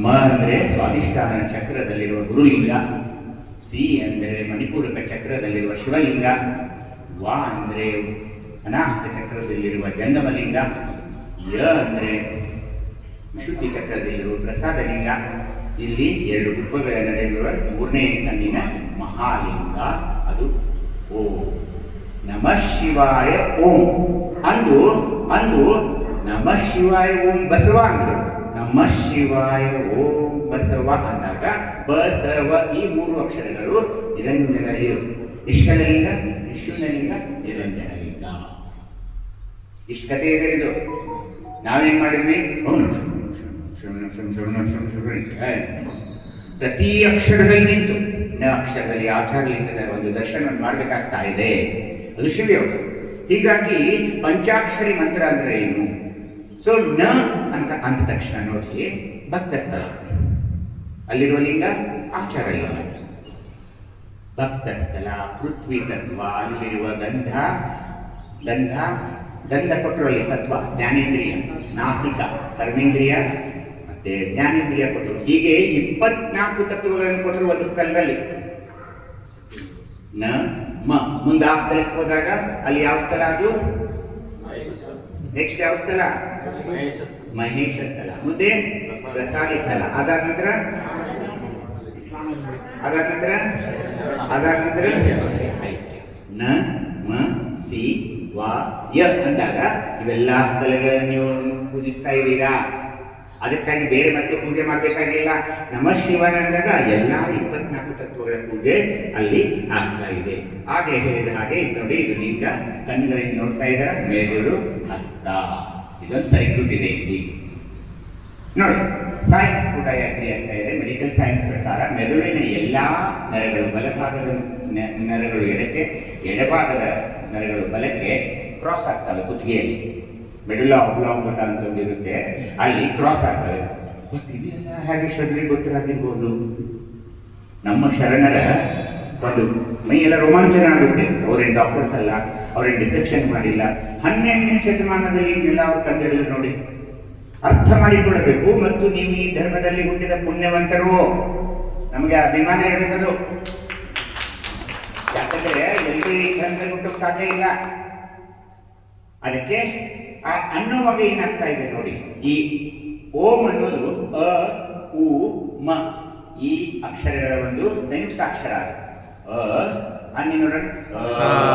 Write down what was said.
ಮ ಅಂದರೆ ಸ್ವಾಧಿಷ್ಠಾನ ಚಕ್ರದಲ್ಲಿರುವ ಗುರುಲಿಂಗ, ಸಿ ಅಂದರೆ ಮಣಿಪೂರಕ ಚಕ್ರದಲ್ಲಿರುವ ಶಿವಲಿಂಗ, ವ ಅಂದರೆ ಅನಾಹತ ಚಕ್ರದಲ್ಲಿರುವ ಜಂಗಮಲಿಂಗ, ಯ ಅಂದರೆ ವಿಶುದ್ಧಿ ಚಕ್ರದಲ್ಲಿರುವ ಪ್ರಸಾದಲಿಂಗ. ಇಲ್ಲಿ ಎರಡು ಗುಪ್ಪಗಳ ನಡುವಿರುವ ಮೂರನೇ ಕಣ್ಣಿನ ಮಹಾಲಿಂಗ, ಅದು ಓಂ ನಮಃ ಶಿವಾಯ ಓಂ. ಅಂದು ಅಂದು ನಮಃ ಶಿವಾಯ ಓಂ ಬಸವ ಅಂದರು. ನಮಃ ಶಿವಾಯ ಓಂ ಬಸವ ಅಂದಾಗ ಬಸವ ಈ ಮೂರು ಅಕ್ಷರಗಳು ನಿರಂಜನ ನಿಷ್ಕಲಲಿಂಗ, ವಿಶ್ವನಲಿಂಗ, ನಿರಂಜನಲಿಂಗ. ಇಷ್ಟು ಕಥೆ ಇದೆ. ಇದು ನಾವೇನ್ ಮಾಡಿದ್ವಿ? ಪ್ರತಿ ಅಕ್ಷರದಲ್ಲಿ ನಿಂತು ಅಕ್ಷರದಲ್ಲಿ ಆಚಾರ್ಯಲಿಂಗದ ಒಂದು ದರ್ಶನವನ್ನು ಮಾಡಬೇಕಾಗ್ತಾ ಇದೆ. ಅದು ಶಿವಯೋಗ. ಹೀಗಾಗಿ ಪಂಚಾಕ್ಷರಿ ಮಂತ್ರ ಅಂದ್ರೆ ಏನು? ಸೊ ನ ಅಂತ ಅಂದ ತಕ್ಷಣ ನೋಡಿ ಭಕ್ತ ಸ್ಥಳ, ಅಲ್ಲಿರುವ ಲಿಂಗ ಆಚಾರ ಲಿಂಗ. ಭಕ್ತ ಸ್ಥಳ, ಪೃಥ್ವಿ ತತ್ವ, ಅಲ್ಲಿರುವ ಗಂಧ ಗಂಧ ಗಂಧ ಕೊಟ್ಟರು ಅಲ್ಲಿ ತತ್ವ, ಜ್ಞಾನೇಂದ್ರಿಯ, ನಾಸಿಕ ಕರ್ಮೇಂದ್ರಿಯ ಮತ್ತೆ ಜ್ಞಾನೇಂದ್ರಿಯ ಕೊಟ್ಟರು. ಹೀಗೆ 24 ತತ್ವಗಳನ್ನು ಕೊಟ್ಟರು ಒಂದು ಸ್ಥಳದಲ್ಲಿ. ನ ಮ ಮುಂದೆ ಆ ಸ್ಥಳಕ್ಕೆ ಹೋದಾಗ ಅಲ್ಲಿ ಯಾವ ಸ್ಥಳ? ಅದು ನೆಕ್ಸ್ಟ್ ಯಾವ ಸ್ಥಳ? ಮಹೇಶ ಸ್ಥಳ. ಮುಂದೆ ಪ್ರಸಾದಿ ಸ್ಥಳ. ಅದಾದ ನಂತರ ನ ಮ ಸಿ ವ ಯ ಅಂದಾಗ ಇವೆಲ್ಲ ಸ್ಥಳಗಳನ್ನು ನೀವು ಪೂಜಿಸ್ತಾ ಇದ್ದೀರಾ. ಅದಕ್ಕಾಗಿ ಬೇರೆ ಮತ್ತೆ ಪೂಜೆ ಮಾಡಬೇಕಾಗಿಲ್ಲ. ನಮಃ ಶಿವಾಯ ಅಂದಾಗ ಎಲ್ಲ 24 ತತ್ವಗಳ ಪೂಜೆ ಅಲ್ಲಿ ಆಗ್ತಾ ಇದೆ. ಹಾಗೆ ಹೇಳಿದ ಹಾಗೆ ಇದು ನೋಡಿ, ಇದು ಲಿಂಗ ಕಣ್ಣುಗಳಿಂದ ನೋಡ್ತಾ ಇದ್ದಾರ, ಮೇಗಳು ಹಸ್ತ. ಇದೊಂದು ಸರ್ಕ್ಯೂಟ್ ಇದೆ ಇಲ್ಲಿ ನೋಡಿ. ಸೈನ್ಸ್ ಕೂಡ ಯಾಕೆ ಆಗ್ತಾ ಇದೆ? ಮೆಡಿಕಲ್ ಸೈನ್ಸ್ ಪ್ರಕಾರ ಮೆದುಳಿನ ಎಲ್ಲಾ ನರಗಳು, ಬಲಭಾಗದ ನರಗಳು ಎಡಕ್ಕೆ, ಎಡಭಾಗದ ನರಗಳು ಬಲಕ್ಕೆ ಕ್ರಾಸ್ ಆಗ್ತವೆ. ಕುತ್ತಿಗೆಯಲ್ಲಿ ಮೆಡುಲಾ ಒಬ್ಲಾಂಗಟ ಅಂತ ಒಂದಿರುತ್ತೆ, ಅಲ್ಲಿ ಕ್ರಾಸ್ ಆಗ್ತವೆ. ಇದೆಲ್ಲ ಹೇಗೆ ಶರೀರ ಗೊತ್ತಿರಾಗಿರ್ಬೋದು. ನಮ್ಮ ಶರಣರ ಒಂದು ಮೈಯೆಲ್ಲ ರೋಮಾಂಚನ ಆಗುತ್ತೆ. ಅವರೇನು ಡಾಕ್ಟರ್ಸ್ ಅಲ್ಲ, ಅವ್ರೇನು ಡಿಸೆಕ್ಷನ್ ಮಾಡಿಲ್ಲ. 12ನೇ ಶತಮಾನದಲ್ಲಿ ಇದನ್ನೆಲ್ಲ ಅವ್ರು ಕಂಡುಹಿಡಿದ್ರು ನೋಡಿ. ಅರ್ಥ ಮಾಡಿಕೊಳ್ಳಬೇಕು. ಮತ್ತು ನೀವು ಈ ಧರ್ಮದಲ್ಲಿ ಹುಟ್ಟಿದ ಪುಣ್ಯವಂತರು, ನಮಗೆ ಅಭಿಮಾನ ಇರಬೇಕದು. ಯಾಕಂದ್ರೆ ಎಲ್ಲರೂ ಈ ಧರ್ಮದಲ್ಲಿ ಹುಟ್ಟೋಕೆ ಸಾಧ್ಯ ಇಲ್ಲ. ಅದಕ್ಕೆ ಅನ್ನುವಾಗ ಏನಾಗ್ತಾ ಇದೆ ನೋಡಿ, ಈ ಓಂ ಅನ್ನೋದು ಅ ಉ ಮ ಈ ಅಕ್ಷರಗಳ ಒಂದು ಸಂಯುಕ್ತ ಅಕ್ಷರ. ಅದು ಅನ್ನಿ ನೋಡೋಣ.